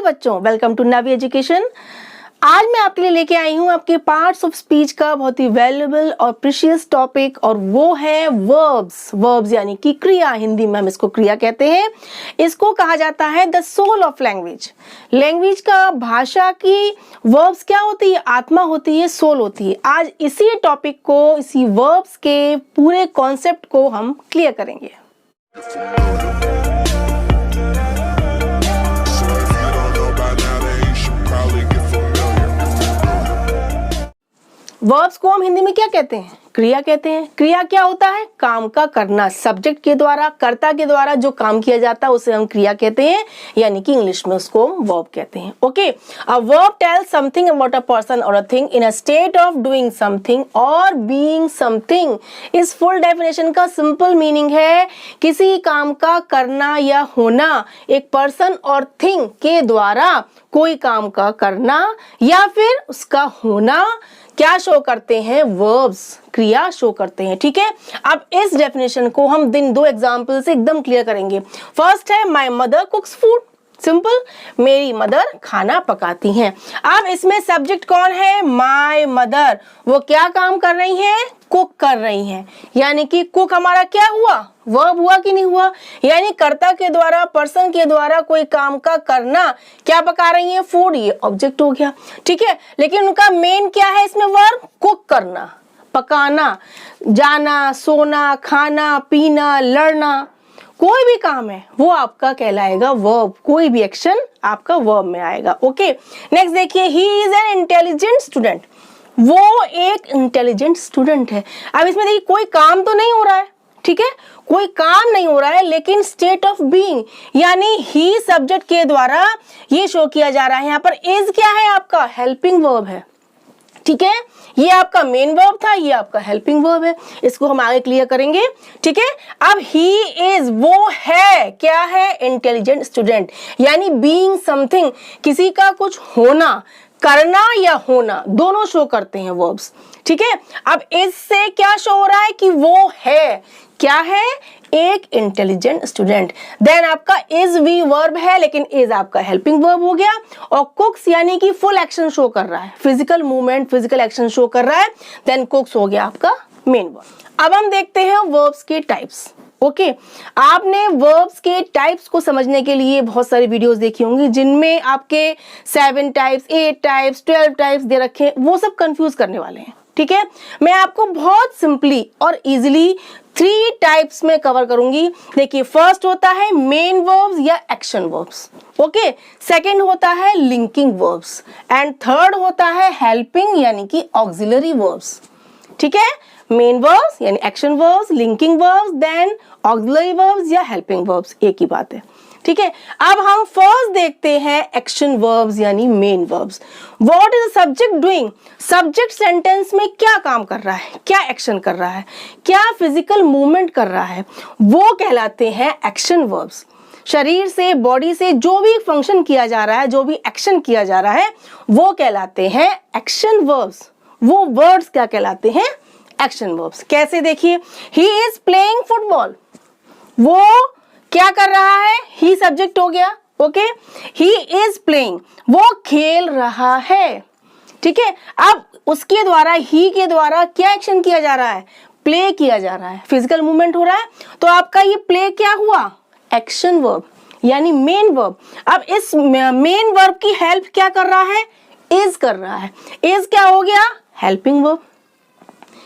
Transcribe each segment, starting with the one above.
Hello बच्चों, welcome to Navi education. आज मैं आपके लिए लेके आई हूँ आपके पार्ट्स ऑफ स्पीच का बहुत ही वैल्यूएबल और प्रीशियस टॉपिक, और वो है वर्ब्स। वर्ब्स यानी कि क्रिया, हिंदी में हम इसको क्रिया कहते हैं। इसको कहा जाता है the soul of language. Language का, भाषा की वर्ब्स क्या होती है? आत्मा होती है, सोल होती है। आज इसी टॉपिक को, इसी वर्ब्स के पूरे कॉन्सेप्ट को हम क्लियर करेंगे। वर्ब्स को हम हिंदी में क्या कहते हैं? क्रिया कहते हैं। क्रिया क्या होता है? काम का करना, सब्जेक्ट के द्वारा, कर्ता के द्वारा जो काम किया जाता है उसे हम क्रिया कहते हैं, यानी कि इंग्लिश में उसको वर्ब कहते हैं। Okay, a verb tells something about a person और a thing in a state of doing something और बीइंग समथिंग। इस फुल डेफिनेशन का सिंपल मीनिंग है किसी काम का करना या होना, एक पर्सन और थिंग के द्वारा कोई काम का करना या फिर उसका होना क्या शो करते हैं? वर्ब्स, क्रिया शो करते हैं। ठीक है, अब इस डेफिनेशन को हम दो एग्जांपल से एकदम क्लियर करेंगे। फर्स्ट है माय मदर कुक्स फूड। सिंपल, मेरी मदर खाना पकाती हैं। अब इसमें सब्जेक्ट कौन है? My mother. वो क्या काम कर रही हैं? कुक कर रही हैं। यानी कि कुक हमारा क्या हुआ? वर्ब हुआ कि नहीं हुआ? यानी कर्ता के द्वारा, पर्सन के द्वारा कोई काम का करना, क्या पका रही हैं? फूड, ये ऑब्जेक्ट हो गया। ठीक है, लेकिन उनका मेन क्या है इसमें? वर्ब, कुक करना, पकाना, जाना, सोना, खाना, पीना, लड़ना, कोई भी काम है वो आपका कहलाएगा वर्ब। कोई भी एक्शन आपका वर्ब में आएगा। ओके, नेक्स्ट देखिए, he is an intelligent student. वो एक इंटेलिजेंट स्टूडेंट है। अब इसमें देखिए कोई काम तो नहीं हो रहा है, ठीक है, कोई काम नहीं हो रहा है, लेकिन स्टेट ऑफ बीइंग यानी ही सब्जेक्ट के द्वारा ये शो किया जा रहा है। यहाँ पर इज क्या है? आपका हेल्पिंग वर्ब है। ठीक है, ये आपका मेन वर्ब था, ये आपका हेल्पिंग वर्ब है। इसको हम आगे क्लियर करेंगे। ठीक है, अब ही इज, वो है, क्या है? इंटेलिजेंट स्टूडेंट, यानी बीइंग समथिंग, किसी का कुछ होना, करना या होना, दोनों शो करते हैं वर्ब्स। ठीक है, अब इससे क्या शो हो रहा है कि वो है, क्या है? एक इंटेलिजेंट स्टूडेंट। देन आपका इज भी वर्ब है, लेकिन इज आपका हेल्पिंग वर्ब हो गया। और कुक्स यानी कि फुल एक्शन शो कर रहा है, physical movement, physical action show कर रहा है। देन कुक्स हो गया आपका मेन वर्ब। अब हम देखते हैं वर्ब्स के टाइप्स। ओके, आपने वर्ब्स के टाइप्स को समझने के लिए बहुत सारी वीडियोस देखी होंगी, जिनमें आपके 7 टाइप्स, 8 टाइप्स, 12 टाइप्स दे रखे हैं। वो सब कंफ्यूज करने वाले हैं। ठीक है, मैं आपको बहुत सिंपली और इजीली 3 टाइप्स में कवर करूंगी। देखिए, फर्स्ट होता है मेन वर्ब्स या एक्शन वर्ब्स। ओके, सेकंड होता है लिंकिंग वर्ब्स, एंड थर्ड होता है हेल्पिंग यानी कि ऑक्सिलरी वर्ब्स। ठीक है, मेन वर्ब्स यानी action verbs, linking verbs, then auxiliary verbs या हेल्पिंग वर्ब्स, एक ही बात है। ठीक है, अब हम फर्स्ट देखते हैं एक्शन वर्ब्स यानी main verbs. What is the subject doing? Subject sentence में क्या काम कर रहा है, क्या एक्शन कर रहा है, क्या फिजिकल मूवमेंट कर रहा है, वो कहलाते हैं एक्शन वर्ब्स। शरीर से, बॉडी से जो भी फंक्शन किया जा रहा है, जो भी एक्शन किया जा रहा है, वो कहलाते हैं एक्शन वर्ब्स। वो वर्ड्स क्या कहलाते हैं? Action verbs. कैसे? देखिए, ही इज प्लेइंग फुटबॉल। वो क्या कर रहा है? ही सब्जेक्ट हो गया। ओके, ही इज प्लेइंग, वो खेल रहा है। ठीक है, अब उसके द्वारा, ही के द्वारा क्या एक्शन किया जा रहा है? प्ले किया जा रहा है, फिजिकल मूवमेंट हो रहा है। तो आपका ये प्ले क्या हुआ? एक्शन वर्ब यानी मेन वर्ब। अब इस मेन वर्ब की हेल्प क्या कर रहा है? इज कर रहा है। इज क्या हो गया? Helping verb.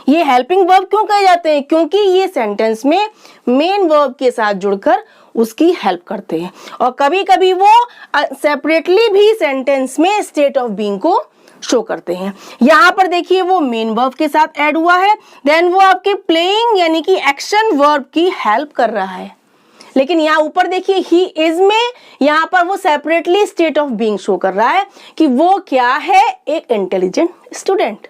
ये हेल्पिंग वर्ब क्यों कहे जाते हैं? क्योंकि ये सेंटेंस में मेन वर्ब के साथ जुड़कर उसकी हेल्प करते हैं, और कभी कभी वो सेपरेटली भी सेंटेंस में स्टेट ऑफ बीइंग को शो करते हैं। यहाँ पर देखिए वो मेन वर्ब के साथ ऐड हुआ है, देन वो आपके प्लेइंग यानी कि एक्शन वर्ब की हेल्प कर रहा है। लेकिन यहाँ ऊपर देखिए ही इज में, यहाँ पर वो separately state of being show कर रहा है कि वो क्या है? एक इंटेलिजेंट स्टूडेंट।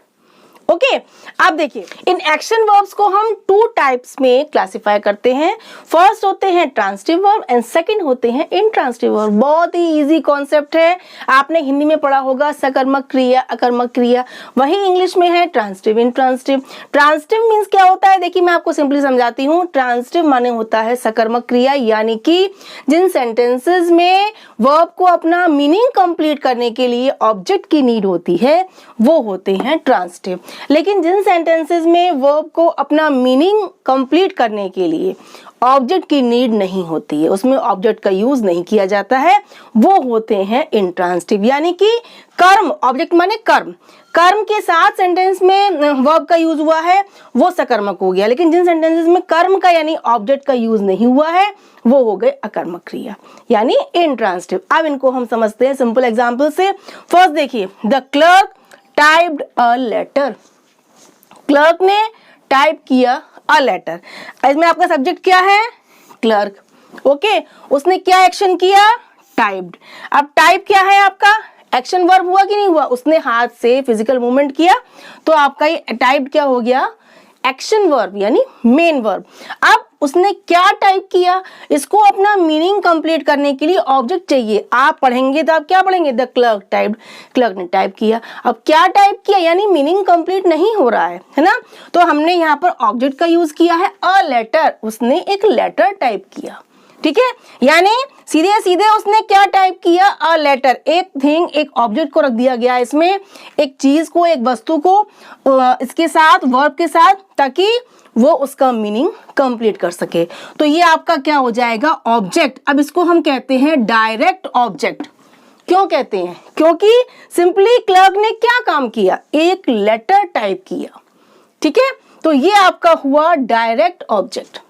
ओके अब देखिए इन एक्शन वर्ब्स को हम टू टाइप्स में क्लासिफाई करते हैं। फर्स्ट होते हैं ट्रांजिटिव वर्ब एंड सेकंड होते हैं इनट्रांजिटिव वर्ब। बहुत ही इजी कॉन्सेप्ट है, आपने हिंदी में पढ़ा होगा सकर्मक क्रिया अकर्मक क्रिया, वही इंग्लिश में है ट्रांजिटिव इनट्रांजिटिव। ट्रांजिटिव मीन्स क्या होता है, देखिए मैं आपको सिंपली समझाती हूँ। ट्रांजिटिव माने होता है सकर्मक क्रिया, यानी कि जिन सेंटेंसेस में वर्ब को अपना मीनिंग कंप्लीट करने के लिए ऑब्जेक्ट की नीड होती है वो होते हैं ट्रांजिटिव। लेकिन जिन सेंटेंसेस में वर्ब को अपना मीनिंग कंप्लीट करने के लिए ऑब्जेक्ट की नीड नहीं होती है, उसमें ऑब्जेक्ट का यूज नहीं किया जाता है, वो होते हैं इनट्रांजिटिव। यानी कि कर्म, ऑब्जेक्ट माने कर्म, कर्म के साथ सेंटेंस में वर्ब का यूज हुआ है वो सकर्मक हो गया। लेकिन जिन सेंटेंसेस में कर्म का यानी ऑब्जेक्ट का यूज नहीं हुआ है वो हो गए अकर्मक क्रिया यानी इनट्रांजिटिव। अब इनको हम समझते हैं सिंपल एग्जांपल से। फर्स्ट देखिए, the clerk typed a letter. Clerk ने टाइप किया अ लेटर। इसमें आपका सब्जेक्ट क्या है, क्लर्क। ओके, उसने क्या एक्शन किया, टाइप्ड। अब टाइप क्या है आपका, एक्शन वर्ब हुआ कि नहीं हुआ, उसने हाथ से फिजिकल मूवमेंट किया, तो आपका ये टाइप्ड क्या हो गया, एक्शन वर्ब यानी मेन वर्ब। अब उसने क्या टाइप किया, इसको अपना मीनिंग कंप्लीट करने के लिए ऑब्जेक्ट चाहिए। आप पढ़ेंगे तो आप क्या पढ़ेंगे, द क्लर्क टाइप्ड, क्लर्क ने टाइप किया। अब क्या टाइप किया यानी मीनिंग कंप्लीट नहीं हो रहा है ना, तो हमने यहाँ पर ऑब्जेक्ट का यूज किया है अ लेटर, उसने एक लेटर टाइप किया। ठीक है, यानी सीधे सीधे उसने क्या टाइप किया, अ लेटर। एक थिंग, एक ऑब्जेक्ट को रख दिया गया इसमें, एक चीज को, एक वस्तु को इसके साथ वर्ब के साथ, ताकि वो उसका मीनिंग कंप्लीट कर सके। तो ये आपका क्या हो जाएगा, ऑब्जेक्ट। अब इसको हम कहते हैं डायरेक्ट ऑब्जेक्ट। क्यों कहते हैं, क्योंकि सिंपली क्लर्क ने क्या काम किया, एक लेटर टाइप किया। ठीक है, तो ये आपका हुआ डायरेक्ट ऑब्जेक्ट।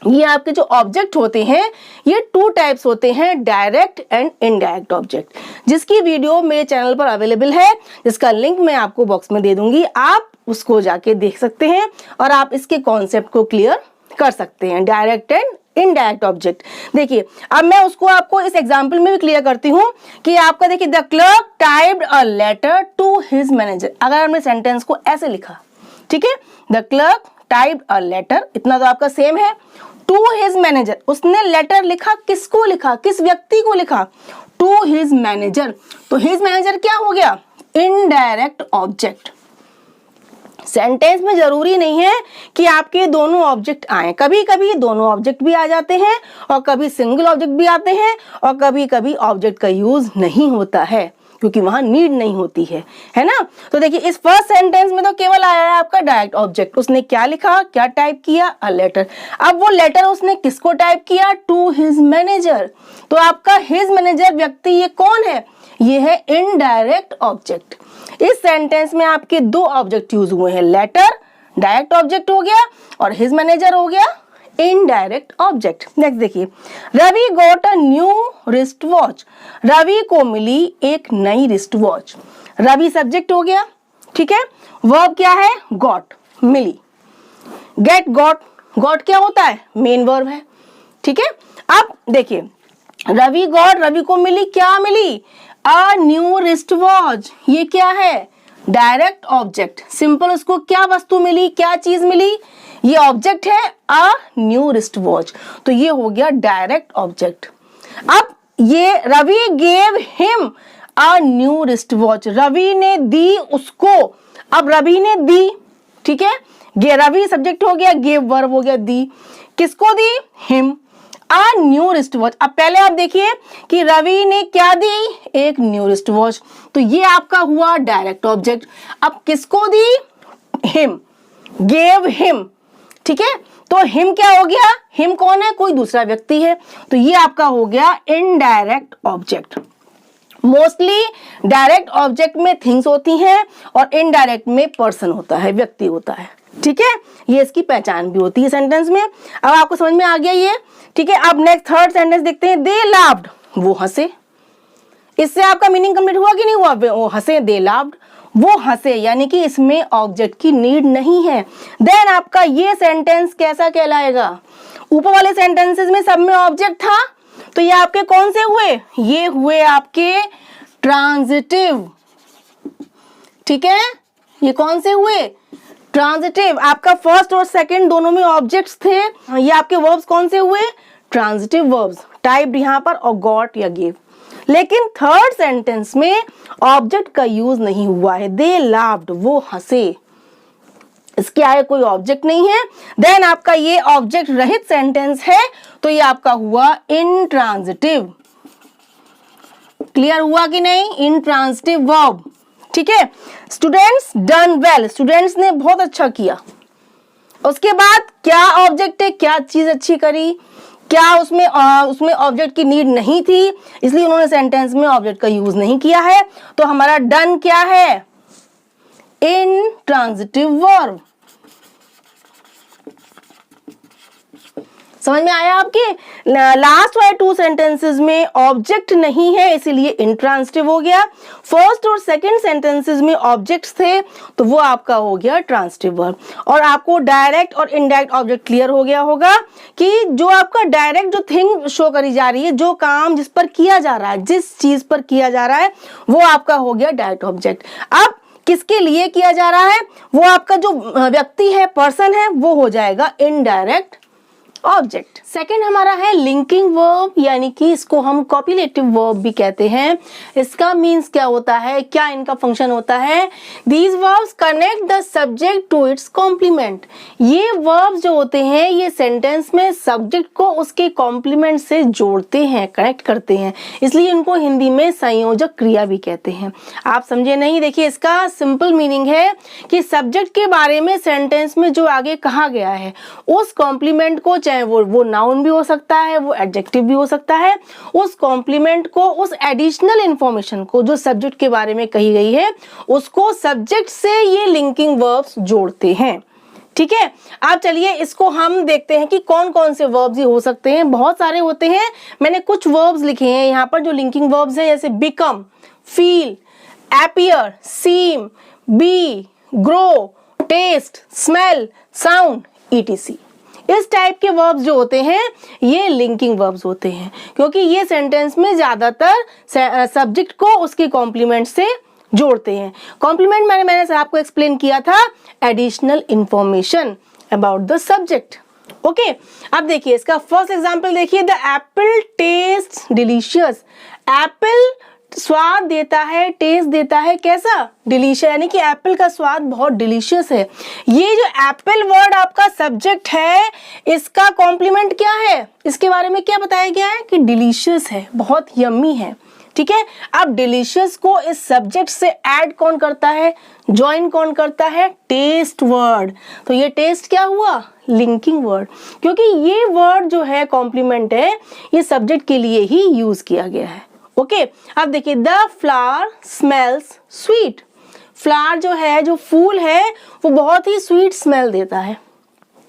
ये आपके जो ऑब्जेक्ट होते हैं ये टू टाइप्स होते हैं, डायरेक्ट एंड इनडायरेक्ट ऑब्जेक्ट, जिसकी वीडियो मेरे चैनल पर अवेलेबल है, जिसका लिंक मैं आपको बॉक्स में दे दूंगी, आप उसको जाके देख सकते हैं और आप इसके कॉन्सेप्ट को क्लियर कर सकते हैं, डायरेक्ट एंड इनडायरेक्ट ऑब्जेक्ट। देखिए अब मैं उसको आपको इस एग्जांपल में भी क्लियर करती हूँ कि आपका देखिए, the clerk typed a letter to his manager. अगर हमने सेंटेंस को ऐसे लिखा, ठीक है, the clerk typed a letter, इतना तो आपका सेम है, टू हिज मैनेजर, उसने लेटर लिखा, किसको लिखा, किस व्यक्ति को लिखा, टू हिज मैनेजर। तो हिज मैनेजर क्या हो गया, इनडायरेक्ट ऑब्जेक्ट। सेंटेंस में जरूरी नहीं है कि आपके दोनों ऑब्जेक्ट आए, कभी कभी दोनों ऑब्जेक्ट भी आ जाते हैं और कभी सिंगल ऑब्जेक्ट भी आते हैं और कभी कभी ऑब्जेक्ट का यूज नहीं होता है क्योंकि वहां नीड नहीं होती है ना। तो देखिए इस फर्स्ट सेंटेंस में तो केवल आया है आपका डायरेक्ट ऑब्जेक्ट, उसने क्या लिखा, क्या टाइप किया, अ लेटर। अब वो लेटर उसने किसको टाइप किया, टू हिज मैनेजर। तो आपका हिज मैनेजर व्यक्ति ये कौन है, ये है इनडायरेक्ट ऑब्जेक्ट। इस सेंटेंस में आपके दो ऑब्जेक्ट यूज हुए हैं, लेटर डायरेक्ट ऑब्जेक्ट हो गया और हिज मैनेजर हो गया इनडायरेक्ट ऑब्जेक्ट। नेक्स्ट देखिए, Ravi got a new wrist watch. Ravi को मिली एक नई रिस्ट वॉच। रवि सब्जेक्ट हो गया, ठीक है, वर्ब क्या है, गॉट, मिली। गेट गॉट, गॉट क्या होता है, मेन वर्ब है। ठीक है, अब देखिए रवि गॉट, रवि को मिली, क्या मिली, अ न्यू रिस्ट वॉच। ये क्या है, डायरेक्ट ऑब्जेक्ट। सिंपल उसको क्या वस्तु मिली, क्या चीज मिली, ये ऑब्जेक्ट है अ न्यू रिस्ट वॉच, तो ये हो गया डायरेक्ट ऑब्जेक्ट। अब ये Ravi gave him a new wrist watch, Ravi ने दी उसको। अब रवि ने दी, ठीक है, रवि सब्जेक्ट हो गया, गेव वर्ब हो गया, दी, किसको दी, him, a new wrist watch. अब पहले आप देखिए कि रवि ने क्या दी, एक न्यू रिस्ट वॉच, तो ये आपका हुआ डायरेक्ट ऑब्जेक्ट। अब किसको दी, हिम, गेव हिम, ठीक है, तो हिम क्या हो गया, हिम कौन है, कोई दूसरा व्यक्ति है, तो ये आपका हो गया indirect object. Mostly direct object में थिंग्स होती हैं और इनडायरेक्ट में पर्सन होता है, व्यक्ति होता है। ठीक है, ये इसकी पहचान भी होती है सेंटेंस में। अब आपको समझ में आ गया ये, ठीक है। अब नेक्स्ट थर्ड सेंटेंस देखते हैं, दे लाफ्ड, वो हंसे। इससे आपका मीनिंग कंप्लीट हुआ कि नहीं हुआ, वो हंसे, दे लाफ्ड, वो हंसे, यानी कि इसमें ऑब्जेक्ट की नीड नहीं है। देन आपका ये सेंटेंस कैसा कहलाएगा, ऊपर वाले सेंटेंसेस में सब में ऑब्जेक्ट था, तो ये आपके कौन से हुए, ये हुए आपके ट्रांजिटिव। ठीक है, ये कौन से हुए? ट्रांजिटिव। आपका फर्स्ट और सेकंड दोनों में ऑब्जेक्ट्स थे, ये आपके वर्ब्स कौन से हुए? ट्रांजिटिव वर्ब्स, टाइप्ड यहाँ पर और गॉट या गिव। लेकिन थर्ड सेंटेंस में ऑब्जेक्ट का यूज नहीं हुआ है। दे लाफ्ड, वो हंसे, इसके आगे कोई ऑब्जेक्ट नहीं है। देन आपका ये ऑब्जेक्ट रहित सेंटेंस है, तो ये आपका हुआ इंट्रांजिटिव। क्लियर हुआ कि नहीं? इंट्रांजिटिव वर्ब, ठीक है। स्टूडेंट्स डन वेल, स्टूडेंट्स ने बहुत अच्छा किया। उसके बाद क्या ऑब्जेक्ट है, क्या चीज अच्छी करी, क्या उसमें ऑब्जेक्ट की नीड नहीं थी, इसलिए उन्होंने सेंटेंस में ऑब्जेक्ट का यूज नहीं किया है। तो हमारा डन क्या है? Intransitive verb. समझ में आया आपके? लास्ट वाले टू सेंटेंसेस में ऑब्जेक्ट नहीं है, इसीलिए इंट्रांजिटिव हो गया। फर्स्ट और सेकंड सेंटेंसेस में ऑब्जेक्ट्स थे, तो वो आपका हो गया ट्रांजिटिव वर्ब। और आपको डायरेक्ट और इनडायरेक्ट ऑब्जेक्ट क्लियर हो गया होगा कि जो आपका डायरेक्ट जो थिंग शो करी जा रही है, जो काम जिस पर किया जा रहा है, जिस चीज पर किया जा रहा है, वो आपका हो गया डायरेक्ट ऑब्जेक्ट। अब किसके लिए किया जा रहा है, वो आपका जो व्यक्ति है, पर्सन है, वो हो जाएगा इनडायरेक्ट ऑब्जेक्ट। सेकंड हमारा है लिंकिंग वर्ब, यानी कि इसको हम कॉपुलेटिव वर्ब भी कहते हैं। इसका मीन्स क्या होता है, क्या इनका फंक्शन होता है? These verbs connect the subject to its complement. ये वर्ब्स जो होते हैं, ये सेंटेंस में सब्जेक्ट को उसके कॉम्प्लीमेंट से जोड़ते हैं, कनेक्ट करते हैं, इसलिए इनको हिंदी में संयोजक क्रिया भी कहते हैं। आप समझे नहीं? देखिए, इसका सिंपल मीनिंग है कि सब्जेक्ट के बारे में सेंटेंस में जो आगे कहा गया है, उस कॉम्प्लीमेंट को, चाहे वो नाउन भी हो सकता है, वो एडजेक्टिव भी हो सकता है, उस कॉम्प्लीमेंट को, उस एडिशनल इंफॉर्मेशन को जो सब्जेक्ट के बारे में कही गई है, उसको सब्जेक्ट से ये लिंकिंग वर्ब्स जोड़ते हैं। ठीक है, अब चलिए इसको हम देखते हैं कि कौन कौन से वर्ब्स ये हो सकते हैं। बहुत सारे होते हैं, मैंने कुछ वर्ब्स लिखे हैं यहाँ पर जो लिंकिंग वर्ब्स हैं, जैसे become, feel, appear, seem, be, grow, taste, smell, sound, etc. इस टाइप के वर्ब्स जो होते हैं, ये लिंकिंग वर्ब्स होते हैं, क्योंकि ये सेंटेंस में ज्यादातर सब्जेक्ट को उसके कॉम्प्लीमेंट से जोड़ते हैं। कॉम्प्लीमेंट मैंने आपको एक्सप्लेन किया था, additional information about the subject. Okay, अब देखिए इसका फर्स्ट एग्जांपल देखिए, the apple taste delicious. Apple स्वाद देता है, टेस्ट देता है कैसा? डिलीशियस, यानी कि एप्पल का स्वाद बहुत डिलीशियस है। ये जो एप्पल वर्ड आपका सब्जेक्ट है, इसका कॉम्प्लीमेंट क्या है? इसके बारे में क्या बताया गया है कि डिलीशियस है, बहुत यम्मी है। ठीक है, अब डिलीशियस को इस सब्जेक्ट से ऐड कौन करता है, ज्वाइन कौन करता है? Taste word. तो ये टेस्ट क्या हुआ? लिंकिंग वर्ड, क्योंकि ये वर्ड जो है कॉम्प्लीमेंट है, ये सब्जेक्ट के लिए ही यूज किया गया है। ओके, अब देखिए, the flower smells sweet. Flower जो है, जो फूल है, वो बहुत ही स्वीट स्मेल देता है।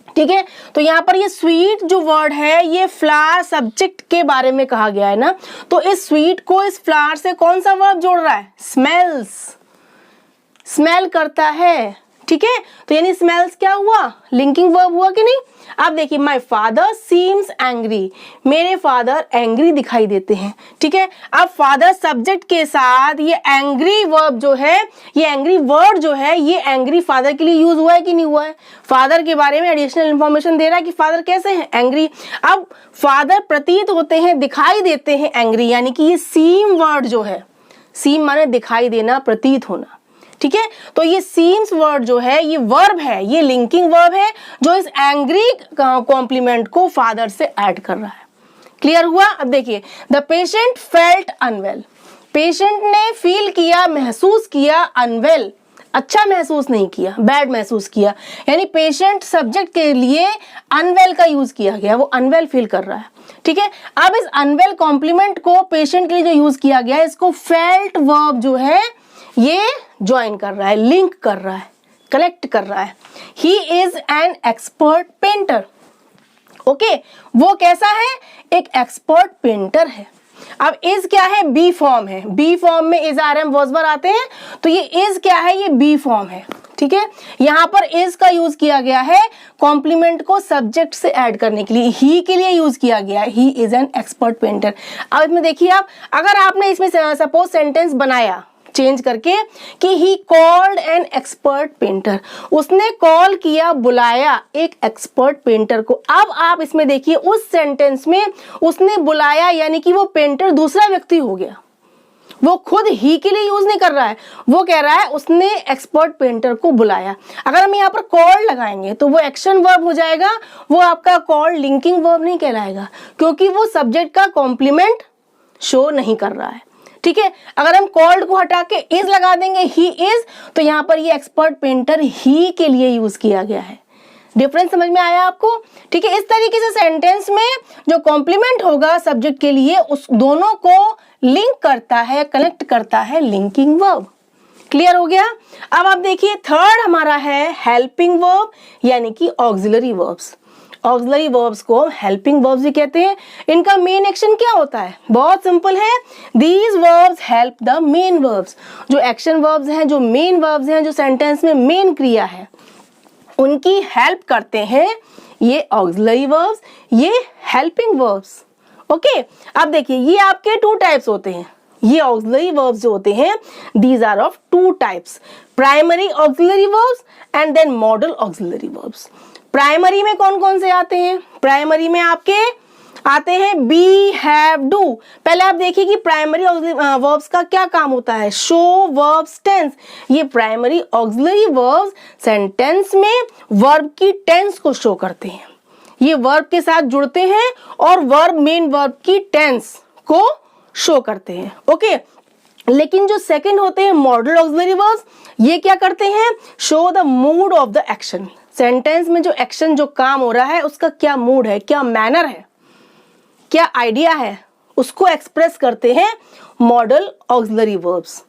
ठीक है, तो यहाँ पर ये स्वीट जो वर्ड है, ये फ्लावर सब्जेक्ट के बारे में कहा गया है ना, तो इस स्वीट को इस फ्लावर से कौन सा वर्ब जोड़ रहा है? स्मेल्स, स्मेल करता है। ठीक है, तो यानी स्मेल्स क्या हुआ? लिंकिंग वर्ब हुआ कि नहीं? अब देखिए, माय फादर सीम्स एंग्री। मेरे फादर एंग्री दिखाई देते हैं। ठीक है, अब फादर सब्जेक्ट के साथ ये एंग्री वर्ब जो है, ये एंग्री वर्ड जो है, ये एंग्री फादर के लिए यूज हुआ है कि नहीं हुआ है? फादर के बारे में एडिशनल इंफॉर्मेशन दे रहा है कि फादर कैसे हैं? एंग्री। अब फादर प्रतीत होते हैं, दिखाई देते हैं एंग्री, यानी कि ये सीम वर्ड जो है, सीम माने दिखाई देना, प्रतीत होना। ठीक है, तो ये सीम्स वर्ड जो है, ये वर्ब है, ये लिंकिंग वर्ब है जो इस एंग्री कॉम्प्लीमेंट को फादर से ऐड कर रहा है। क्लियर हुआ? अब देखिए, the patient felt unwell. Patient ने फील किया, महसूस किया अनवेल, अच्छा महसूस नहीं किया, बैड महसूस किया, यानी पेशेंट सब्जेक्ट के लिए अनवेल का यूज किया गया, वो अनवेल फील कर रहा है। ठीक है, अब इस अनवेल कॉम्प्लीमेंट को पेशेंट के लिए जो यूज किया गया है, इसको फेल्ट वर्ब जो है, ये ज्वाइन कर रहा है, लिंक कर रहा है, कलेक्ट कर रहा है। He is an expert painter. Okay, वो कैसा है? एक एक्सपर्ट पेंटर है। अब इज क्या है? बी फॉर्म है। बी फॉर्म में इज आर एम वर्ब आते हैं, तो ये इज क्या है? ये बी फॉर्म है। ठीक है, यहाँ पर इज का यूज किया गया है कॉम्प्लीमेंट को सब्जेक्ट से ऐड करने के लिए, ही के लिए यूज किया गया है, he is an expert painter. अब इसमें देखिए आप, अगर आपने इसमें सपोज सेंटेंस बनाया, चेंज करके कि he called an expert painter, उसने कॉल किया, बुलाया एक एक्सपर्ट पेंटर को। अब आप इसमें देखिए उस सेंटेंस में उसने बुलाया यानी कि वो पेंटर दूसरा व्यक्ति हो गया, वो खुद ही के लिए यूज नहीं कर रहा है, वो कह रहा है उसने एक्सपर्ट पेंटर को बुलाया। अगर हम यहाँ पर कॉल्ड लगाएंगे तो वो एक्शन वर्ब हो जाएगा, वो आपका कॉल्ड लिंकिंग वर्ब नहीं कहलाएगा क्योंकि वो सब्जेक्ट का कॉम्प्लीमेंट शो नहीं कर रहा है। ठीक है, अगर हम कॉल्ड को हटा के इज लगा देंगे ही इज, तो यहाँ पर ये एक्सपर्ट पेंटर ही के लिए यूज किया गया है। डिफरेंस समझ में आया आपको? ठीक है, इस तरीके से सेंटेंस में जो कॉम्प्लीमेंट होगा सब्जेक्ट के लिए उस दोनों को लिंक करता है, कनेक्ट करता है लिंकिंग वर्ब। क्लियर हो गया? अब आप देखिए थर्ड हमारा है हेल्पिंग वर्ब यानी कि ऑक्सिलरी वर्ब्स। ऑक्सिलरी वर्ब्स को हेल्पिंग वर्ब्स भी कहते हैं। इनका मेन एक्शन क्या होता है? बहुत सिंपल है, these verbs help the main verbs. जो एक्शन वर्ब्स हैं, जो मेन वर्ब्स हैं, जो सेंटेंस में मेन क्रिया है, उनकी हेल्प करते हैं ये ऑक्सिलरी वर्ब्स, ये हेल्पिंग वर्ब्स। ओके, अब देखिए ये आपके टू टाइप्स होते हैं। ये ऑक्सिलरी वर्ब्स जो होते हैं these are of two types, primary auxiliary verbs and then modal auxiliary verbs. Primary में कौन कौन से आते हैं? प्राइमरी में आपके आते हैं बी, हैव, डू। पहले आप देखिए कि प्राइमरी वर्ब्स का क्या काम होता है, शो वर्ब्स टेंस। ये प्राइमरी ऑक्सिलरी वर्ब्स सेंटेंस में वर्ब की टेंस को शो करते हैं, ये वर्ब के साथ जुड़ते हैं और वर्ब मेन वर्ब की टेंस को शो करते हैं। ओके, लेकिन जो सेकंड होते हैं मॉडल ऑक्सिलरी वर्ब्स, ये क्या करते हैं, show the mood off the action. Sentence में जो एक्शन, जो काम हो रहा है उसका क्या मूड है, क्या मैनर है, क्या आइडिया है, उसको एक्सप्रेस करते हैं मॉडल ऑक्सिलरी वर्ब्स।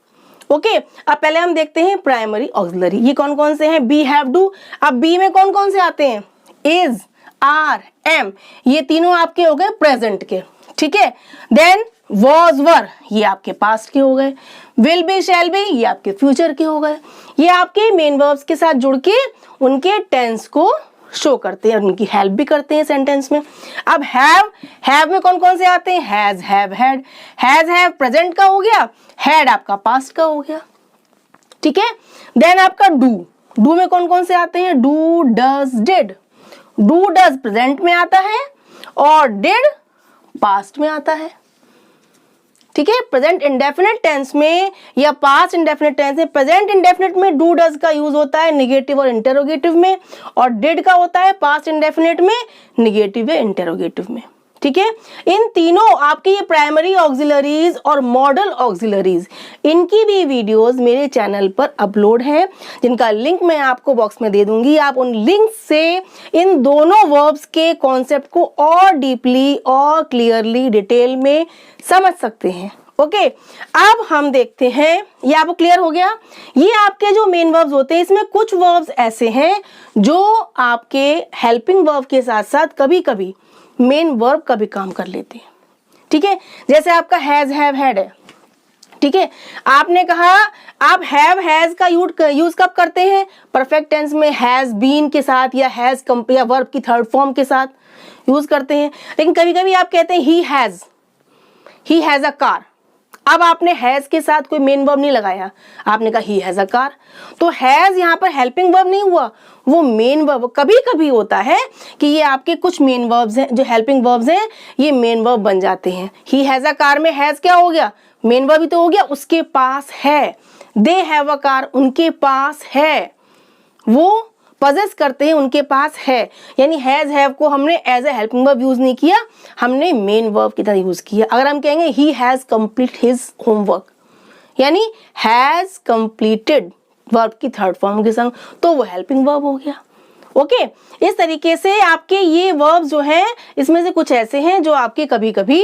ओके, अब पहले हम देखते हैं प्राइमरी ऑक्सिलरी, ये कौन कौन से हैं, बी, हैव, डू। अब बी में कौन कौन से आते हैं, इज, आर, एम, ये तीनों आपके हो गए प्रेजेंट के। ठीक है, देन वॉज, वर, ये आपके पास्ट के हो गए। विल बी, शैल बी, ये आपके फ्यूचर के हो गए। ये आपके मेन वर्ब्स के साथ जुड़ के उनके टेंस को शो करते हैं, उनकी हेल्प भी करते हैं सेंटेंस में। अब हैव में कौन कौन से आते हैं, has, have, had. Has, have present का हो गया, हैड आपका पास्ट का हो गया। ठीक है, देन आपका डू में कौन कौन से आते हैं, do, does, did. Do, does present में आता है और डिड पास्ट में आता है। ठीक है, प्रेजेंट इंडेफिनिट टेंस में या पास्ट इंडेफिनिट टेंस में, प्रेजेंट इंडेफिनिट में डू डज का यूज होता है निगेटिव और इंटरोगेटिव में, और डिड का होता है पास्ट इंडेफिनिट में निगेटिव या इंटरोगेटिव में। ठीक है, इन तीनों आपके ये प्राइमरी ऑक्सिलरीज और मॉडल ऑक्सिलरीज, इनकी भी वीडियोस मेरे चैनल पर अपलोड हैं जिनका लिंक मैं आपको बॉक्स में दे दूंगी। आप उन लिंक से इन दोनों वर्ब्स के कॉन्सेप्ट को और डीपली और क्लियरली डिटेल में समझ सकते हैं। ओके, अब हम देखते हैं, ये आपको क्लियर हो गया। ये आपके जो मेन वर्ब्स होते हैं, इसमें कुछ वर्ब्स ऐसे हैं जो आपके हेल्पिंग वर्ब के साथ साथ कभी कभी मेन वर्ब का भी काम कर लेते हैं। ठीक है, जैसे आपका हैज, हैव, हैड है। ठीक है, आपने कहा आप हैव, हैज का यूज कब करते हैं, परफेक्ट टेंस में हैज बीन के साथ या हैज या वर्ब की थर्ड फॉर्म के साथ यूज करते हैं। लेकिन कभी कभी आप कहते हैं ही हैज अ कार। अब आपने हैज के साथ कोई मेन वर्ब नहीं लगाया, आपने कहा ही हैज अ कार, तो हैज यहाँ पर हेल्पिंग वर्ब नहीं हुआ, वो मेन वर्ब। कभी कभी होता है कि ये आपके कुछ मेन वर्ब्स हैं, जो हेल्पिंग वर्ब्स हैं, ये मेन वर्ब बन जाते हैं। ही हैज अ कार में हैज क्या हो गया, मेन वर्ब ही तो हो गया, उसके पास है। दे हैव अ कार, उनके पास है, वो पजेस करते हैं, उनके पास है। यानी हैज, हैव को हमने as a helping verb use नहीं किया, हमने मेन वर्ब की तरह यूज किया। अगर हम कहेंगे he has complete his homework, यानी हैज कंप्लीटेड वर्ब की थर्ड फॉर्म के संग, तो वो हेल्पिंग वर्ब हो गया। ओके, इस तरीके से आपके ये वर्ब जो हैं, इसमें से कुछ ऐसे हैं जो आपके कभी कभी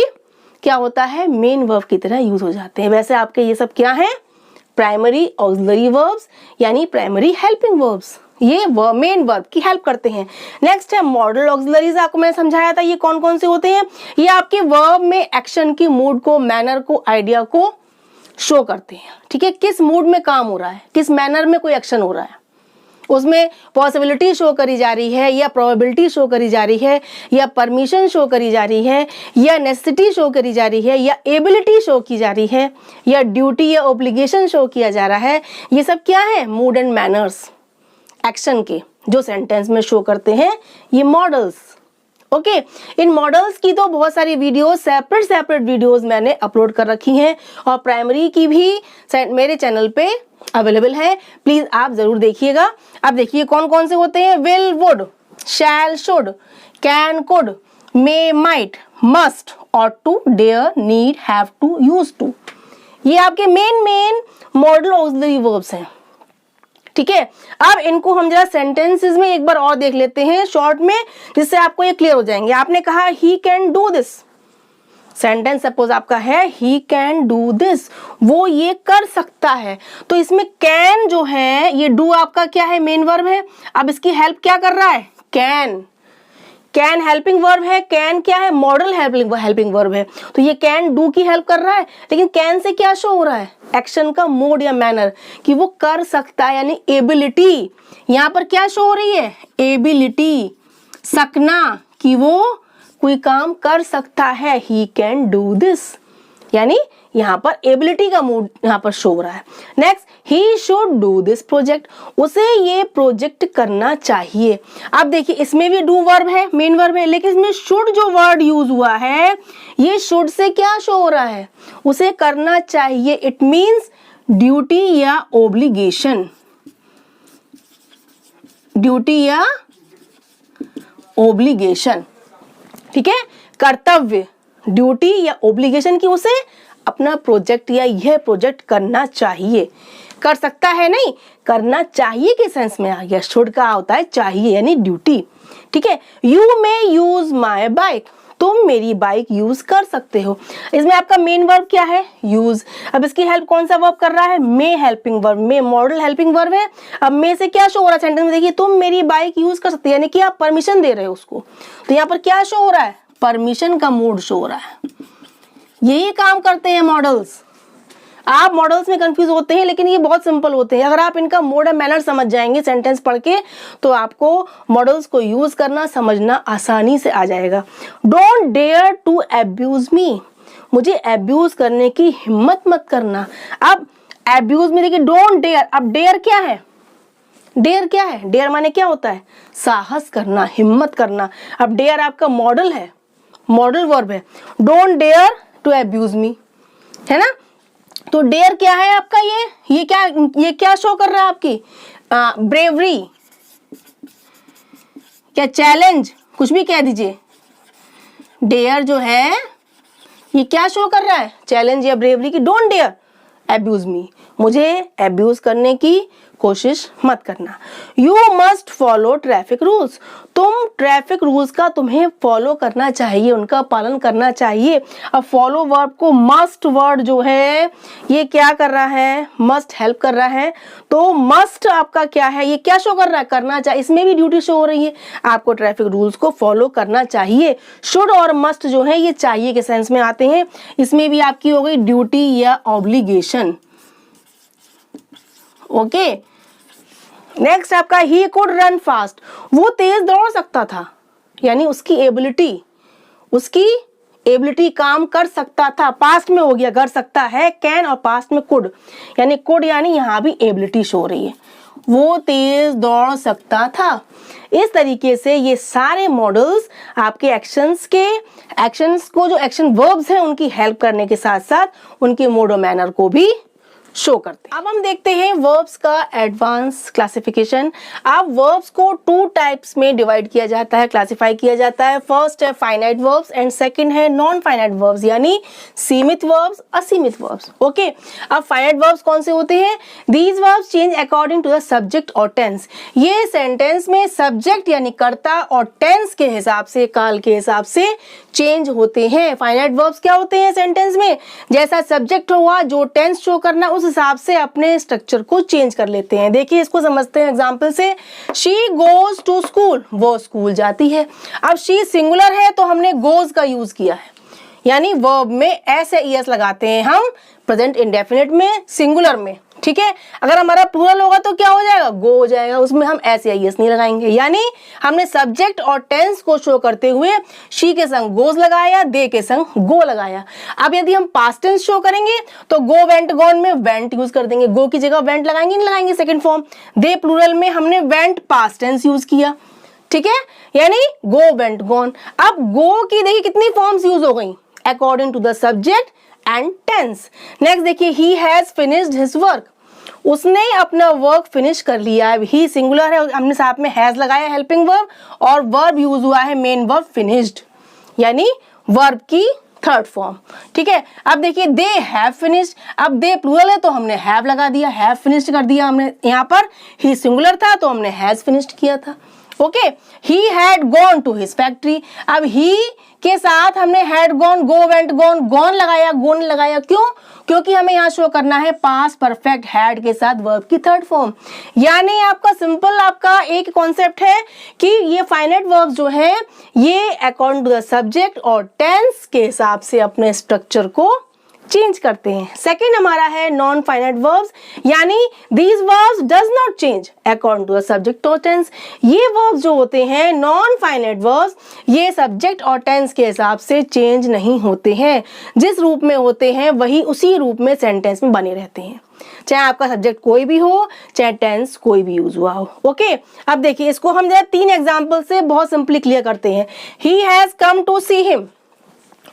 क्या होता है, मेन वर्ब की तरह यूज हो जाते हैं। वैसे आपके ये सब क्या है, प्राइमरी ऑक्सिलरी वर्ब्स यानी प्राइमरी हेल्पिंग वर्ब्स, ये मेन वर्ब की हेल्प करते हैं। नेक्स्ट है मॉडल ऑक्सिलरीज, आपको मैंने समझाया था ये कौन कौन से होते हैं। ये आपके वर्ब में एक्शन की मूड को, मैनर को, आइडिया को शो करते हैं। ठीक है, किस मूड में काम हो रहा है, किस मैनर में कोई एक्शन हो रहा है। उसमें पॉसिबिलिटी शो करी जा रही है, या प्रोबेबिलिटी शो करी जा रही है, या परमिशन शो करी जा रही है, या नेसेसिटी शो करी जा रही है, या एबिलिटी शो की जा रही है, या ड्यूटी या ऑब्लिगेशन शो किया जा रहा है। ये सब क्या है? मूड एंड मैनर्स, एक्शन के जो सेंटेंस में शो करते हैं ये मॉडल्स। ओके, इन मॉडल्स की तो बहुत सारी वीडियोस, सेपरेट वीडियोस मैंने अपलोड कर रखी हैं, और प्राइमरी की भी मेरे चैनल पे अवेलेबल है, प्लीज आप जरूर देखिएगा। अब देखिए कौन कौन से होते हैं। Will, would, shall, should, can, could, may, might, must, ought to, dare, need, have to, use to. ये आपके मेन मॉडल ऑक्सिलरी वर्ब्स हैं। ठीक है, अब इनको हम जरा सेंटेंसेस में एक बार और देख लेते हैं शॉर्ट में, जिससे आपको ये क्लियर हो जाएंगे। आपने कहा he can do this, sentence suppose आपका है ही कैन डू दिस, वो ये कर सकता है। तो इसमें कैन जो है, ये डू आपका क्या है? मेन वर्ब है। अब इसकी हेल्प क्या कर रहा है? कैन। कैन हेल्पिंग वर्ब है, कैन क्या है? मॉडल हेल्पिंग वर्ब है। तो ये कैन डू की हेल्प कर रहा है, लेकिन कैन से क्या शो हो रहा है? एक्शन का मोड या मैनर, कि वो कर सकता है, यानी एबिलिटी। यहाँ पर क्या शो हो रही है? एबिलिटी, सकना, कि वो कोई काम कर सकता है। ही कैन डू दिस, यानी यहाँ पर एबिलिटी का मूड यहाँ पर शो हो रहा है। Next, he should do this project, उसे ये प्रोजेक्ट करना चाहिए। अब देखिए इसमें भी डू वर्ब है, मेन वर्ब है, लेकिन इसमें शुड जो वर्ड यूज हुआ है, ये शुड से क्या शो हो रहा है? उसे करना चाहिए। इट मीन्स ड्यूटी या ओब्लिगेशन, ड्यूटी या ओब्लिगेशन। ठीक है, कर्तव्य, ड्यूटी या ओब्लिगेशन की उसे अपना प्रोजेक्ट या यह प्रोजेक्ट करना चाहिए। कर सकता है नहीं, करना चाहिए के सेंस में आ गया। शुड का होता है चाहिए, यानी ड्यूटी। ठीक है, you may use my bike, तुम मेरी बाइक यूज कर सकते हो। इसमें आपका मेन वर्ब क्या है? यूज। अब इसकी हेल्प कौन सा वर्ब कर रहा है? मे हेल्पिंग वर्ब, मे मॉडल हेल्पिंग वर्ब है। अब मे से क्या शो हो रहा है सेंटेंस में? देखिए तुम मेरी बाइक यूज कर सकते हो, यानी कि आप परमिशन दे रहे हो उसको। तो यहाँ पर क्या शो हो रहा है? परमिशन का मूड शो हो रहा है। यही काम करते हैं मॉडल्स। आप मॉडल्स में कंफ्यूज होते हैं, लेकिन ये बहुत सिंपल होते हैं। अगर आप इनका मोड एंड मैनर समझ जाएंगे सेंटेंस पढ़ के, तो आपको मॉडल्स को यूज करना समझना आसानी से आ जाएगा। डोंट डेयर टू एब्यूज मी, मुझे एब्यूज करने की हिम्मत मत करना। अब एब्यूज में देखिए डोंट डेयर, अब डेयर क्या है? डेयर क्या है? डेयर माने क्या होता है? साहस करना, हिम्मत करना। अब डेयर आपका मॉडल है, मॉडल वर्ब है। डोंट डेयर टू एब्यूज मी, है ना? तो डेयर क्या है आपका? ये क्या शो कर रहा है आपकी? ब्रेवरी क्या चैलेंज, कुछ भी कह दीजिए। डेयर जो है ये क्या शो कर रहा है? चैलेंज या ब्रेवरी की। डोंट डेयर एब्यूज मी, मुझे एब्यूज करने की कोशिश मत करना। You must follow traffic rules, तुम ट्रैफिक रूल्स का तुम्हें फॉलो करना चाहिए, उनका पालन करना चाहिए। अब फॉलो वर्ब को मस्ट वर्ड जो है ये क्या कर रहा है? मस्ट हेल्प कर रहा है। तो मस्ट आपका क्या है? ये क्या शो कर रहा है? करना चाहिए। इसमें भी ड्यूटी शो हो रही है, आपको ट्रैफिक रूल्स को फॉलो करना चाहिए। शुड और मस्ट जो है ये चाहिए के सेंस में आते हैं। इसमें भी आपकी हो गई ड्यूटी या ऑब्लिगेशन। ओके, नेक्स्ट आपका ही कुड रन फास्ट, वो तेज दौड़ सकता था, यानी उसकी एबिलिटी काम कर सकता था। पास्ट में हो गया कर सकता है, कैन, और पास्ट में कुड, यानी कुड यानी यहाँ भी एबिलिटी शो हो रही है, वो तेज दौड़ सकता था। इस तरीके से ये सारे मॉडल्स आपके एक्शंस को जो एक्शन वर्ब्स हैं उनकी हेल्प करने के साथ साथ उनके मोड और मैनर को भी शो करते हैं। अब हम देखते हैं वर्ब्स का एडवांस क्लासिफिकेशन। अब वर्ब्स को 2 टाइप्स में डिवाइड किया जाता है, क्लासिफाई किया जाता है। फर्स्ट है फाइनाइट वर्ब्स एंड सेकंड है नॉन फाइनाइट वर्ब्स, यानी सीमित वर्ब्स, असीमित वर्ब्स। ओके, अब फाइनाइट वर्ब्स कौन से होते हैं? These verbs change according to the subject और टेंस, ये सेंटेंस में सब्जेक्ट यानी कर्ता और टेंस के हिसाब से, काल के हिसाब से चेंज होते हैं। फाइनाइट वर्ब्स क्या होते हैं सेंटेंस में? जैसा सब्जेक्ट हुआ, जो टेंस शो करना, उस हिसाब से अपने स्ट्रक्चर को चेंज कर लेते हैं। देखिए इसको समझते हैं एग्जांपल से। शी गोज टू स्कूल, वो स्कूल जाती है। अब शी सिंगुलर है तो हमने गोज का यूज किया है, यानी वर्ब में एस या ईएस लगाते हैं हम प्रेजेंट इंडेफिनिट में, सिंगुलर में। ठीक है। अगर हमारा प्लूरल होगा तो क्या हो जाएगा, गो हो जाएगा, उसमें हम एस या एस नहीं लगाएंगे। यानी हमने सब्जेक्ट और टेंस को शो करते हुए शी के संग गोज लगाया, दे के संग गो लगाया। अब यदि हम पास्ट टेंस शो करेंगे तो गो वेंट गॉन में वेंट यूज कर देंगे, गो की जगह वेंट लगाएंगे, नहीं लगाएंगे सेकंड फॉर्म। दे प्लूरल में हमने वेंट पास्ट टेंस यूज किया, ठीक है, यानी गो वेंट गॉन। अब गो की देखिए कितनी फॉर्म्स यूज हो गई, according to the subject and tense. Next देखिए, he has finished his work, उसने अपना वर्क फिनिश कर लिया है। ही सिंगुलर है, हमने साथ में हैज लगाया हेल्पिंग वर्ब, और वर्ब यूज हुआ है मेन वर्ब फिनिश्ड, यानी वर्ब की थर्ड फॉर्म, ठीक है। अब देखिए दे हैव फिनिश्ड, अब दे प्लूरल है तो हमने हैव लगा दिया, हैव फिनिश्ड कर दिया हमने। यहाँ पर ही सिंगुलर था तो हमने हैज फिनिश्ड किया था, okay. He had gone to his factory, अब ही के साथ हमने had gone, go went gone, gone लगाया, गोन लगाया, क्यों, क्योंकि हमें यहाँ शो करना है पास्ट परफेक्ट हैड के साथ वर्ब की थर्ड फॉर्म। यानी आपका सिंपल आपका एक कॉन्सेप्ट है कि ये फाइनाइट वर्ब्स जो है ये अकॉर्डिंग टू द सब्जेक्ट और टेंस के हिसाब से अपने स्ट्रक्चर को चेंज करते हैं। सेकंड हमारा है नॉन फाइनाइट वर्ब्स, यानी these verbs does not change according to the subject और टेंस। ये वर्ब्स जो होते हैं नॉन फाइनाइट वर्ब्स, ये सब्जेक्ट और टेंस के हिसाब से चेंज नहीं होते हैं, जिस रूप में होते हैं वही उसी रूप में सेंटेंस में बने रहते हैं, चाहे आपका सब्जेक्ट कोई भी हो, चाहे टेंस कोई भी यूज हुआ हो, ओके। अब देखिए इसको हम जरा 3 एग्जांपल से बहुत सिंपली क्लियर करते हैं। He has come to see him,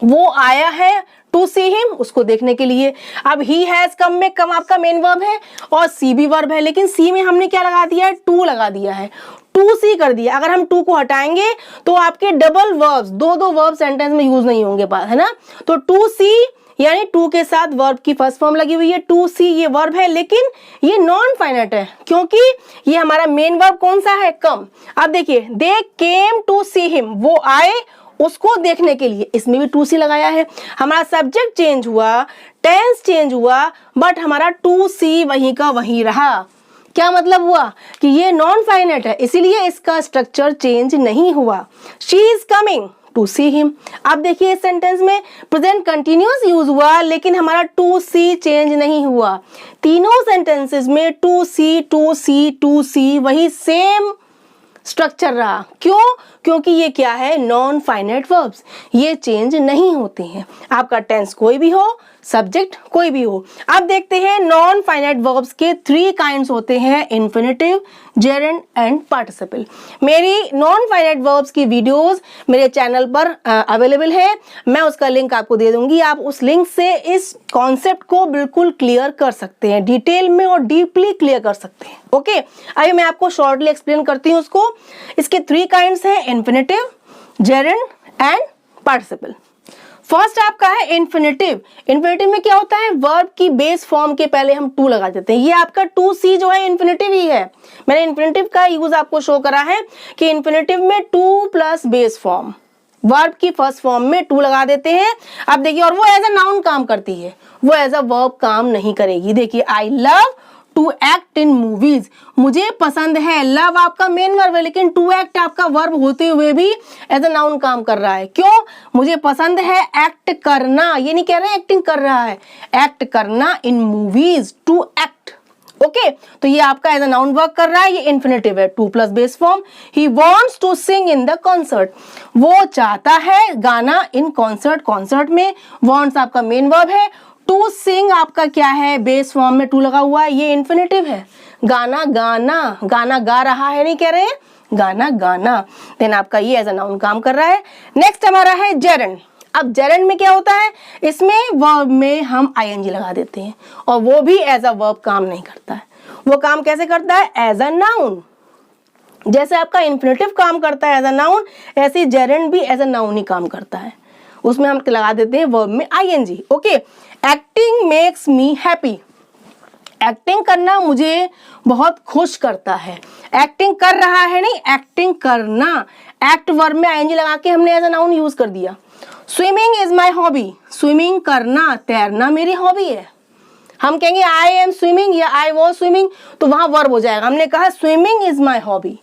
वो आया है टू सी हिम, उसको देखने के लिए। अब ही हैज कम में कम आपका मेन वर्ब है और सी भी वर्ब है, लेकिन सी में हमने क्या लगा दिया है, टू लगा दिया है, टू सी कर दिया। अगर हम टू को हटाएंगे तो आपके डबल वर्ब्स, दो वर्ब सेंटेंस में यूज नहीं होंगे, है ना। तो टू सी यानी टू के साथ वर्ब की फर्स्ट फॉर्म लगी हुई है, टू सी ये वर्ब है, लेकिन ये नॉन फाइनाइट है क्योंकि ये हमारा मेन वर्ब कौन सा है, कम। अब देखिए दे केम टू सी हिम, वो आए उसको देखने के लिए, इसमें भी टू सी लगाया है। हमारा सब्जेक्ट चेंज हुआ, टेंस चेंज हुआ, बट हमारा टू सी वहीं का वहीं रहा। क्या मतलब हुआ कि ये नॉन फाइनाइट है, इसीलिए इसका स्ट्रक्चर चेंज नहीं हुआ। She is coming to see him, अब देखिए इस सेंटेंस में प्रेजेंट कंटिन्यूअस यूज हुआ, लेकिन हमारा टू सी चेंज नहीं हुआ। तीनों सेंटेंसेस में टू सी वही सेम स्ट्रक्चर रहा। क्यों, क्योंकि ये क्या है, नॉन फाइनाइट वर्ब्स, ये चेंज नहीं होते हैं, आपका टेंस कोई भी हो, सब्जेक्ट कोई भी हो। अब देखते हैं नॉन फाइनाइट वर्ब्स के 3 काइंड्स होते हैं, इन्फिनेटिव, जेरेंड एंड पार्टिसिपल। मेरी नॉन फाइनाइट वर्ब्स की वीडियोस मेरे चैनल पर अवेलेबल है, मैं उसका लिंक आपको दे दूंगी। आप उस लिंक से इस कॉन्सेप्ट को बिल्कुल क्लियर कर सकते हैं, डिटेल में और डीपली क्लियर कर सकते हैं, ओके। अभी मैं आपको शॉर्टली एक्सप्लेन करती हूँ उसको। इसके 3 काइंड्स हैं, infinitive, gerund and participle. First आपका है इन्फिनेटिव। इन्फिनेटिव में क्या होता है, वर्ब की बेस फॉर्म के पहले हम टू लगा देते हैं। ये आपका टू सी जो है इन्फिनेटिव ही है। मैंने इन्फिनेटिव का यूज आपको शो करा है कि इन्फिनेटिव में to plus base form, verb की फर्स्ट फॉर्म में टू लगा देते हैं। अब देखिए, और वो एज अ नाउन काम करती है, वो एज अ वर्ब काम नहीं करेगी। देखिए, I love to act in movies, मुझे पसंद है, लव आपका मेन वर्ब है, लेकिन टू एक्ट आपका वर्ब होते हुए भी एज अ नाउन काम कर रहा है। क्यों, मुझे पसंद है एक्ट करना, ये नहीं कह रहे एक्टिंग कर रहा है, एक्ट करना इन मूवीज, टू एक्ट, ओके। तो ये आपका एज अ नाउन वर्क कर रहा है, ये इन्फिनेटिव है, to plus base form. He wants to sing in the concert, वो चाहता है गाना इन कॉन्सर्ट, कॉन्सर्ट में वॉन्ट्स आपका मेन वर्ब है, टू सिंग आपका क्या है, बेस फॉर्म में टू लगा हुआ है, ये इन्फिनेटिव है। गाना गाना, गाना गा रहा है नहीं कह रहे हैं, गाना गाना, देन आपका ये एज अ नाउन काम कर रहा है। नेक्स्ट हमारा है जेरेंड। अब जेरेंड में क्या होता है, इसमें वर्ब में हम आईएनजी लगा देते हैं और वो भी एज अ वर्ब काम नहीं करता है। वो काम कैसे करता है, एज अ नाउन। जैसे आपका इन्फिनेटिव काम करता है एज अ नाउन, ऐसे जेरेंड भी एज अ नाउन ही काम करता है। उसमें हम लगा देते हैं वर्ब में ING, okay. Acting makes me happy, acting करना मुझे बहुत खुश करता है। एक्टिंग कर रहा है नहीं, एक्टिंग करना, एक्ट वर्ब में आईएनजी लगा के हमने एज अ नाउन यूज कर दिया। Swimming is my hobby, swimming करना, तैरना मेरी हॉबी है। हम कहेंगे आई एम स्विमिंग या आई वॉज स्विमिंग, तो वहां वर्ब हो जाएगा। हमने कहा स्विमिंग इज माई हॉबी,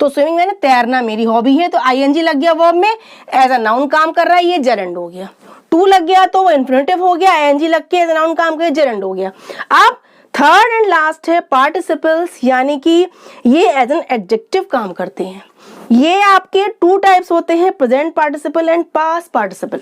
तो स्विमिंग मैंने तैरना मेरी हॉबी है, तो आईएनजी लग गया वर्ब में, एज अ नाउन काम कर रहा है, ये जेरेंड हो गया। टू लग गया तो वो इन्फिनेटिव हो गया, आईएनजी लग के एज अ नाउन काम कर जेरेंड हो गया। अब थर्ड एंड लास्ट है पार्टिसिपल्स, यानी कि ये एज एन एडजेक्टिव काम करते हैं। ये आपके टू टाइप्स होते हैं, present participle and past participle.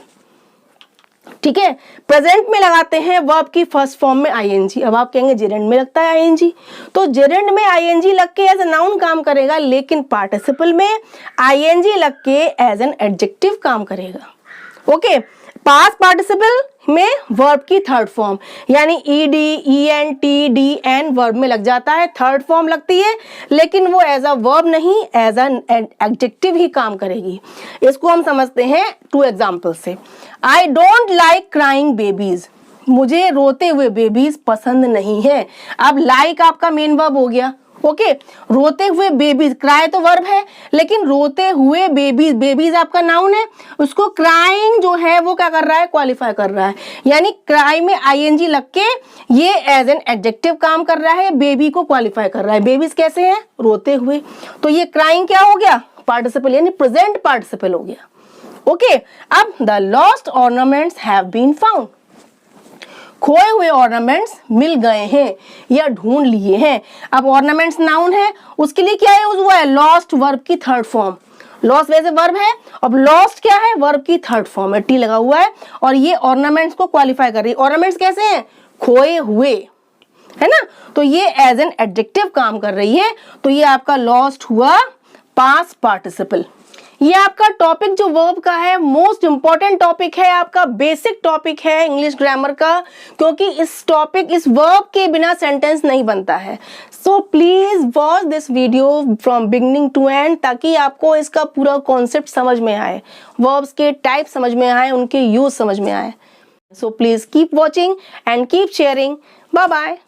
ठीक है, प्रेजेंट में लगाते हैं वर्ब की फर्स्ट फॉर्म में आईएनजी। अब आप कहेंगे जेरेंड में लगता है आईएनजी, तो जेरेंड में आईएनजी लग के एज ए नाउन काम करेगा, लेकिन पार्टिसिपल में आईएनजी लग के एज एन एडजेक्टिव काम करेगा। ओके, पास्ट पार्टिसिपल में वर्ब की थर्ड फॉर्म यानी ईडी, ईएनटी, डीएन वर्ब में लग जाता है, थर्ड फॉर्म लगती है, लेकिन वो एज अ वर्ब नहीं, एज एन एडजेक्टिव ही काम करेगी। इसको हम समझते हैं टू एग्जाम्पल से। I don't like crying babies, मुझे रोते हुए बेबीज पसंद नहीं है। अब लाइक आपका मेन वर्ब हो गया। ओके, रोते हुए बेबीज, क्राई तो वर्ब है, लेकिन रोते हुए बेबीज, बेबीज आपका नाउन है, उसको क्राइंग जो है वो क्या कर रहा है, क्वालिफाई कर रहा है, यानी क्राई में आईएनजी लग के ये एज एन एडजेक्टिव काम कर रहा है, बेबी को क्वालिफाई कर रहा है। बेबीज कैसे हैं, रोते हुए, तो ये क्राइंग क्या हो गया, पार्टिसिपल यानी प्रेजेंट पार्टिसिपल हो गया। ओके, अब the lost ornaments have been found, खोए हुए ऑर्नामेंट्स मिल गए हैं या ढूंढ लिए हैं। अब ऑर्नामेंट्स नाउन है, उसके लिए क्या यूज हुआ है, लॉस्ट वर्ब की थर्ड फॉर्म। लॉस्ट वैसे वर्ब है, अब लॉस्ट क्या है, वर्ब की थर्ड फॉर्म है, टी लगा हुआ है, और ये ऑर्नामेंट्स को क्वालिफाई कर रही है। ऑर्नामेंट्स कैसे हैं, खोए हुए, है ना, तो ये एज एन एडजेक्टिव काम कर रही है, तो ये आपका लॉस्ट हुआ पास्ट पार्टिसिपल। ये आपका टॉपिक जो वर्ब का है मोस्ट इंपॉर्टेंट टॉपिक है, आपका बेसिक टॉपिक है इंग्लिश ग्रामर का, क्योंकि इस टॉपिक, इस वर्ब के बिना सेंटेंस नहीं बनता है। So please watch this video from beginning to end, ताकि आपको इसका पूरा कॉन्सेप्ट समझ में आए, वर्ब्स के टाइप समझ में आए, उनके यूज समझ में आए। So please keep watching and keep sharing. Bye bye.